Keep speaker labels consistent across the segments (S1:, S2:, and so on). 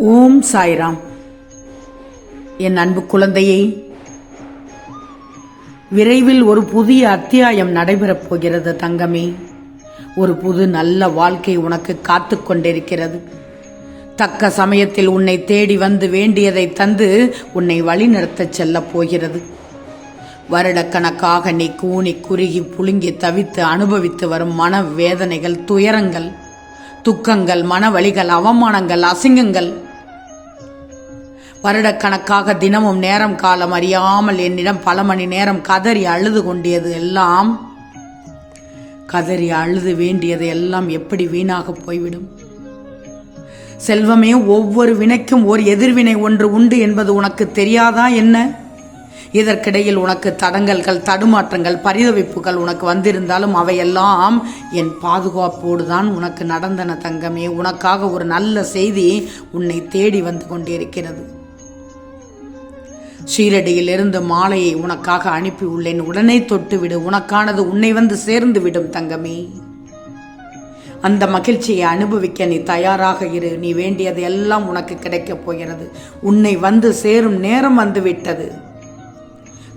S1: ஓம் சாய்ராம். என் அன்பு குழந்தையை, விரைவில் ஒரு புதிய அத்தியாயம் நடைபெறப் போகிறது தங்கமே. ஒரு புது நல்ல வாழ்க்கை உனக்கு காத்து கொண்டிருக்கிறது. தக்க சமயத்தில் உன்னை தேடி வந்து வேண்டியதை தந்து உன்னை வழிநடத்தச் செல்லப் போகிறது. வருடக்கணக்காக நீ கூனி குறுகி புழுங்கி தவித்து அனுபவித்து வரும் மன வேதனைகள், துயரங்கள், துக்கங்கள், மனவழிகள், அவமானங்கள், அசிங்கங்கள், வருடக்கணக்காக தினமும் நேரம் காலம் அறியாமல் என்னிடம் பல மணி நேரம் கதறி அழுது கொண்டியது எல்லாம், கதறி அழுது வேண்டியது எல்லாம் எப்படி வீணாக போய்விடும்? செல்வமே, ஒவ்வொரு வினைக்கும் ஒரு எதிர்வினை ஒன்று உண்டு என்பது உனக்கு தெரியாதா என்ன? இதற்கிடையில் உனக்கு தடங்கல்கள், தடுமாற்றங்கள், பரிதவிப்புகள் உனக்கு வந்திருந்தாலும் அவையெல்லாம் என் பாதுகாப்போடு தான் உனக்கு நடந்தன தங்கமே. உனக்காக ஒரு நல்ல செய்தி உன்னை தேடி வந்து கொண்டிருக்கிறது. ஷீரடியிலிருந்து மாலையை உனக்காக அனுப்பி உள்ளேன். உடனே தொட்டுவிடு. உனக்கானது உன்னை வந்து சேர்ந்து விடும் தங்கமே. அந்த மகிழ்ச்சியை அனுபவிக்க நீ தயாராக இரு. நீ வேண்டியது எல்லாம் உனக்கு கிடைக்கப் போகிறது. உன்னை வந்து சேரும் நேரம் வந்து விட்டது.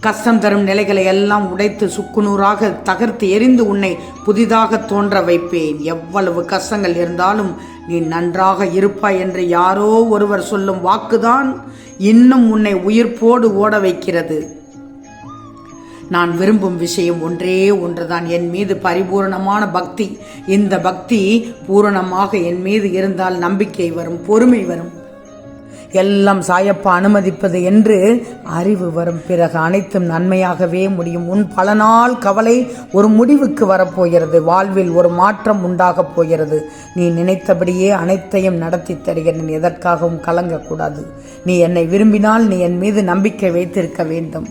S1: கஷ்டம் தரும் நிலைகளை எல்லாம் உடைத்து சுக்குநூறாக தகர்த்து எரிந்து உன்னை புதிதாக தோன்ற வைப்பேன். எவ்வளவு கஷ்டங்கள் இருந்தாலும் நீ நன்றாக இருப்பாய் என்று யாரோ ஒருவர் சொல்லும் வாக்குதான் இன்னும் உன்னை உயிர்ப்போடு ஓட வைக்கிறது. நான் விரும்பும் விஷயம் ஒன்றே ஒன்றுதான், என் மீது பரிபூர்ணமான பக்தி. இந்த பக்தி பூரணமாக என் மீது இருந்தால் நம்பிக்கை வரும், பொறுமை வரும், எல்லாம் சாயப்பா அனுமதிப்பது என்று அறிவு வரும். பிறகு அனைத்தும் நன்மையாகவே முடியும். உன் பல நாள் கவலை ஒரு முடிவுக்கு வரப்போகிறது. வாழ்வில் ஒரு மாற்றம் உண்டாகப் போகிறது. நீ நினைத்தபடியே அனைத்தையும் நடத்தி தருகிறேன். எதற்காகவும் கலங்கக்கூடாது. நீ என்னை விரும்பினால் நீ என் மீது நம்பிக்கை வைத்திருக்க வேண்டும்.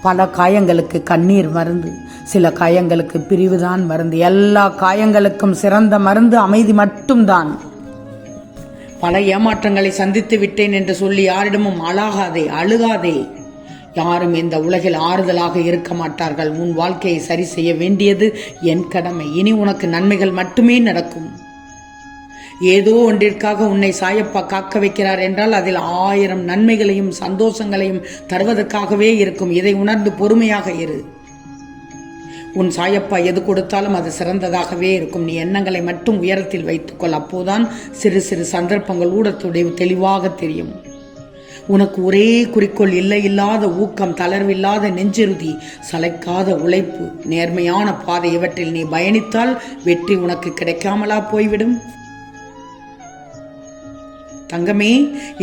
S1: பல காயங்களுக்கு கண்ணீர் மருந்து, சில காயங்களுக்கு பிரிவுதான் மருந்து. எல்லா காயங்களுக்கும் சிறந்த மருந்து அமைதி மட்டும்தான். பல ஏமாற்றங்களை சந்தித்து விட்டேன் என்று சொல்லி யாரிடமும் அழுகாதே. யாரும் இந்த உலகில் ஆறுதலாக இருக்க மாட்டார்கள். உன் வாழ்க்கையை சரி செய்ய வேண்டியது என் கடமை. இனி உனக்கு நன்மைகள் மட்டுமே நடக்கும். ஏதோ ஒன்றிற்காக உன்னை சாயப்பா காக்க வைக்கிறார் என்றால் அதில் 1000 நன்மைகளையும் சந்தோஷங்களையும் தருவதற்காகவே இருக்கும். இதை உணர்ந்து பொறுமையாக இரு. உன் சாயப்பா எது கொடுத்தாலும் அது சிறந்ததாகவே இருக்கும். நீ எண்ணங்களை மட்டும் உயரத்தில் வைத்துக்கொள். அப்போதான் சிறு சிறு சந்தர்ப்பங்கள் ஊடத்துடைய தெளிவாக தெரியும். உனக்கு ஒரே குறிக்கோள், இல்லாத ஊக்கம், தளர்வில்லாத நெஞ்சுறுதி, சளைக்காத உழைப்பு, நேர்மையான பாதை, இவற்றில் நீ பயணித்தால் வெற்றி உனக்கு கிடைக்காமலா போய்விடும்? தங்கமே,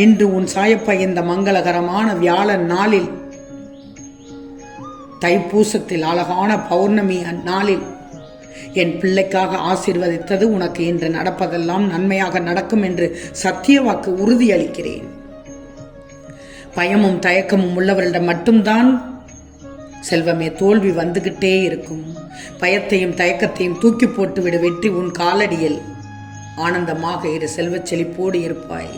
S1: இன்று உன் சாயப்பா இந்த மங்களகரமான வியாழன் நாளில், தைப்பூசத்தில் அழகான பௌர்ணமி நாளில் என் பிள்ளைக்காக ஆசீர்வதித்தது உனக்கு இன்று நடப்பதெல்லாம் நன்மையாக நடக்கும் என்று சத்திய வாக்கு உறுதியளிக்கிறேன். பயமும் தயக்கமும் உள்ளவர்களிடம் மட்டும்தான் செல்வமே தோல்வி வந்துகிட்டே இருக்கும். பயத்தையும் தயக்கத்தையும் தூக்கி போட்டுவிடு. வெற்றி உன் காலடியில். ஆனந்தமாக இரு. செல்வச் செழிப்போடு இருப்பாய்.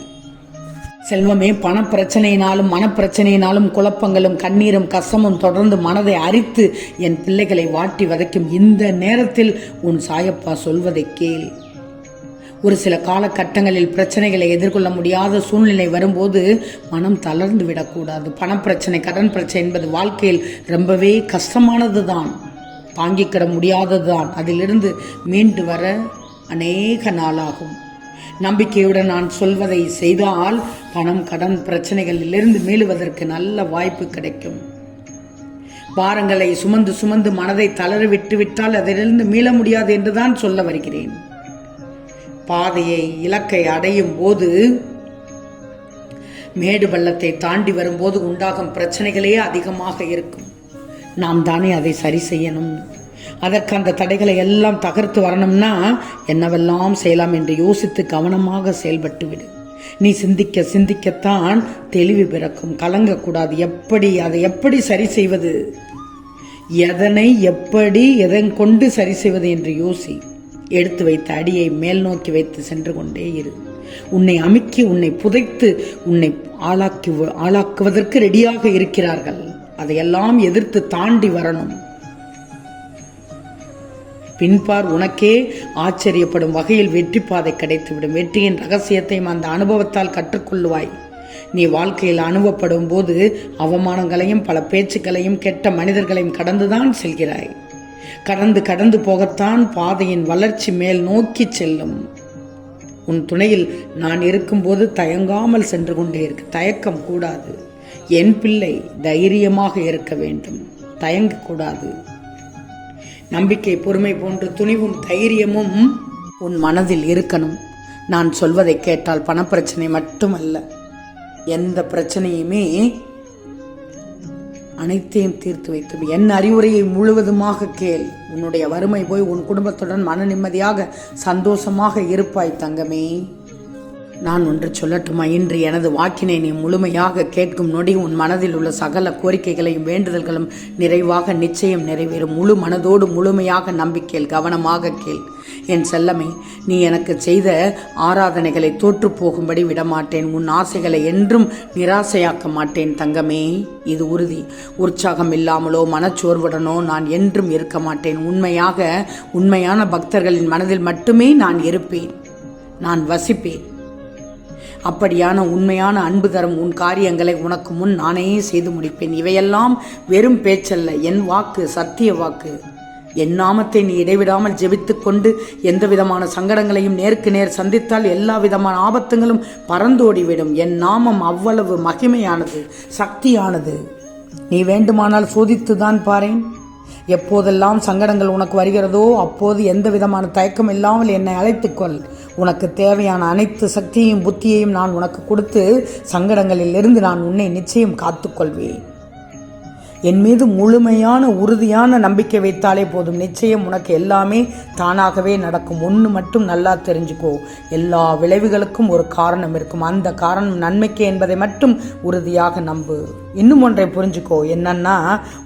S1: செல்வமே, பணப்பிரச்சனையினாலும் மனப்பிரச்சனையினாலும் குழப்பங்களும் கண்ணீரும் கஷ்டமும் தொடர்ந்து மனதை அரித்து என் பிள்ளைகளை வாட்டி வதைக்கும் இந்த நேரத்தில் உன் சாயப்பா சொல்வதை கேள். ஒரு சில காலகட்டங்களில் பிரச்சனைகளை எதிர்கொள்ள முடியாத சூழ்நிலை வரும்போது மனம் தளர்ந்து விடக்கூடாது. பணப்பிரச்சனை, கடன் பிரச்சனை என்பது வாழ்க்கையில் ரொம்பவே கஷ்டமானது தான், தாங்கிக்கிட முடியாதது தான். அதிலிருந்து மீண்டு வர அநேக நாளாகும். நம்பிக்கையுடன் நான் சொல்வதை செய்தால் பணம், கடன் பிரச்சனைகளிலிருந்து மீளுவதற்கு நல்ல வாய்ப்பு கிடைக்கும். பாரங்களை சுமந்து சுமந்து மனதை தளர விட்டுவிட்டால் அதிலிருந்து மீள முடியாது என்றுதான் சொல்ல வருகிறேன். பாதையை, இலக்கை அடையும் போது, மேடு பள்ளத்தை தாண்டி வரும்போது உண்டாகும் பிரச்சனைகளே அதிகமாக இருக்கும். நாம் தானே அதை சரி செய்யணும். அதற்கு அந்த தடைகளை எல்லாம் தகர்த்து வரணும்னா என்னவெல்லாம் செய்யலாம் என்று யோசித்து கவனமாக செயல்பட்டு விடு. நீ சிந்திக்க சிந்திக்கத்தான் தெளிவு பிறக்கும். கலங்கக்கூடாது. அதை எப்படி சரி செய்வது, எதனை எப்படி எதன் கொண்டு சரி செய்வது என்று யோசி. எடுத்து வைத்த அடியை மேல் நோக்கி வைத்து சென்று கொண்டே இரு. உன்னை அமுக்கி, உன்னை புதைத்து, உன்னை ஆளாக்குவதற்கு ரெடியாக இருக்கிறார்கள். அதையெல்லாம் எதிர்த்து தாண்டி வரணும். பின்பார், உனக்கே ஆச்சரியப்படும் வகையில் வெற்றி பாதை கிடைத்துவிடும். வெற்றியின் ரகசியத்தையும் அந்த அனுபவத்தால் கற்றுக்கொள்வாய். நீ வாழ்க்கையில் அனுபவப்படும் போது அவமானங்களையும் பல பேச்சுக்களையும் கெட்ட மனிதர்களையும் கடந்துதான் செல்கிறாய். கடந்து போகத்தான் பாதையின் வளர்ச்சி மேல் நோக்கி செல்லும். உன் துணையில் நான் இருக்கும்போது தயங்காமல் சென்று கொண்டே இருக்கு. தயக்கம் கூடாது. என் பிள்ளை, தைரியமாக இருக்க வேண்டும். தயங்கக்கூடாது. நம்பிக்கை, பொறுமை போன்ற துணிவும் தைரியமும் உன் மனதில் இருக்கணும். நான் சொல்வதை கேட்டால் பணப்பிரச்சனை மட்டுமல்ல, எந்த பிரச்சனையுமே அனைத்தையும் தீர்த்து வைத்து என் அறிவுரையை முழுவதுமாக கேள். உன்னுடைய வறுமை போய் உன் குடும்பத்துடன் மன நிம்மதியாக சந்தோஷமாக இருப்பாய் தங்கமே. நான் ஒன்று சொல்லட்டுமா? இன்று எனது வாக்கினை நீ முழுமையாக கேட்கும் நொடி உன் மனதில் உள்ள சகல கோரிக்கைகளையும் வேண்டுதல்களும் நிறைவாக நிச்சயம் நிறைவேறும். முழு மனதோடு முழுமையாக நம்பிக்கையில் கவனமாக கேள். என் செல்லமே, நீ எனக்கு செய்த ஆராதனைகளை தோற்று போகும்படி விடமாட்டேன். உன் ஆசைகளை என்றும் நிராசையாக்க மாட்டேன் தங்கமே. இது உறுதி. உற்சாகம் இல்லாமலோ மனச்சோர்வுடனோ நான் என்றும் இருக்க மாட்டேன். உண்மையான பக்தர்களின் மனதில் மட்டுமே நான் இருப்பேன், நான் வசிப்பேன். அப்படியான உண்மையான அன்பு தரும் உன் காரியங்களை உனக்கு முன் நானே செய்து முடிப்பேன். இவையெல்லாம் வெறும் பேச்சல்ல, என் வாக்கு, சத்திய வாக்கு. என் நாமத்தை நீ இடைவிடாமல் ஜெபித்துக் கொண்டு எந்த விதமான சங்கடங்களையும் நேருக்கு நேர் சந்தித்தால் எல்லா விதமான ஆபத்துங்களும் பறந்தோடிவிடும். என் நாமம் அவ்வளவு மகிமையானது, சக்தியானது. நீ வேண்டுமானால் சோதித்துதான் பாரேன். எப்போதெல்லாம் சங்கடங்கள் உனக்கு வருகிறதோ அப்போது எந்த விதமான தயக்கம் இல்லாமல் என்னை அழைத்துக்கொள். உனக்கு தேவையான அனைத்து சக்தியையும் புத்தியையும் நான் உனக்கு கொடுத்து சங்கடங்களில் இருந்து நான் உன்னை நிச்சயம் காத்துக்கொள்வேன். என் மீது முழுமையான உறுதியான நம்பிக்கை வைத்தாலே போதும். நிச்சயம் உனக்கு எல்லாமே தானாகவே நடக்கும். ஒன்று மட்டும் நல்லா தெரிஞ்சுக்கோ, எல்லா விளைவுகளுக்கும் ஒரு காரணம் இருக்கும். அந்த காரணம் நன்மைக்கு என்பதை மட்டும் உறுதியாக நம்பு. இன்னும் ஒன்றை புரிஞ்சுக்கோ, என்னன்னா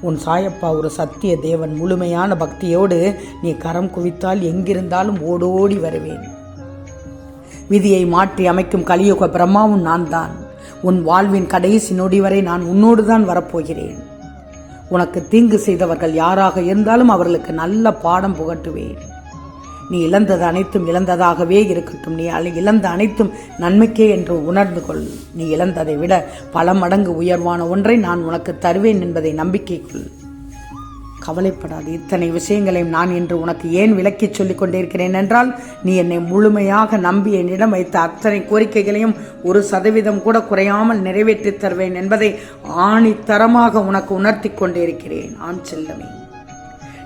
S1: உன் சாயப்பா ஒரு சத்திய தேவன். முழுமையான பக்தியோடு நீ கரம் குவித்தால் எங்கிருந்தாலும் ஓடோடி வருவேன். விதியை மாற்றி அமைக்கும் கலியுக பிரம்மாவும் நான் தான். உன் வாழ்வின் கடைசி நொடி வரை நான் உன்னோடு தான் வரப்போகிறேன். உனக்கு தீங்கு செய்தவர்கள் யாராக இருந்தாலும் அவர்களுக்கு நல்ல பாடம் புகட்டுவேன். நீ இழந்தது அனைத்தும் இழந்ததாகவே இருக்கட்டும். நீ இழந்த அனைத்தும் நன்மைக்கே என்று உணர்ந்து கொள். நீ இழந்ததை விட பல மடங்கு உயர்வான ஒன்றை நான் உனக்கு தருவேன் என்பதை நம்பிக்கைக்குள். கவலைப்படாது. இத்தனை விஷயங்களையும் நான் இன்று உனக்கு ஏன் விளக்கி சொல்லிக் கொண்டிருக்கிறேன் என்றால், நீ என்னை முழுமையாக நம்பி என்னிடம் வைத்த அத்தனை கோரிக்கைகளையும் 1% கூட குறையாமல் நிறைவேற்றி தருவேன் என்பதை ஆணித்தரமாக உனக்கு உணர்த்தி கொண்டிருக்கிறேன். ஆம் செல்லமே,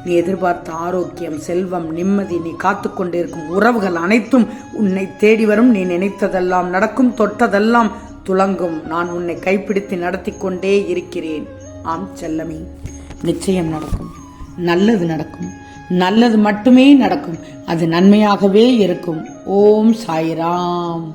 S1: நீ எதிர்பார்த்த ஆரோக்கியம், செல்வம், நிம்மதி, நீ காத்து கொண்டிருக்கும் உறவுகள் அனைத்தும் உன்னை தேடி வரும். நீ நினைத்ததெல்லாம் நடக்கும், தொட்டதெல்லாம் துலங்கும். நான் உன்னை கைப்பிடித்து நடத்தி கொண்டே இருக்கிறேன். ஆம் செல்லமே, நிச்சயம் நடக்கும். நல்லது நடக்கும். நல்லது மட்டுமே நடக்கும். அது நன்மையாகவே இருக்கும். ஓம் சாய்ராம்.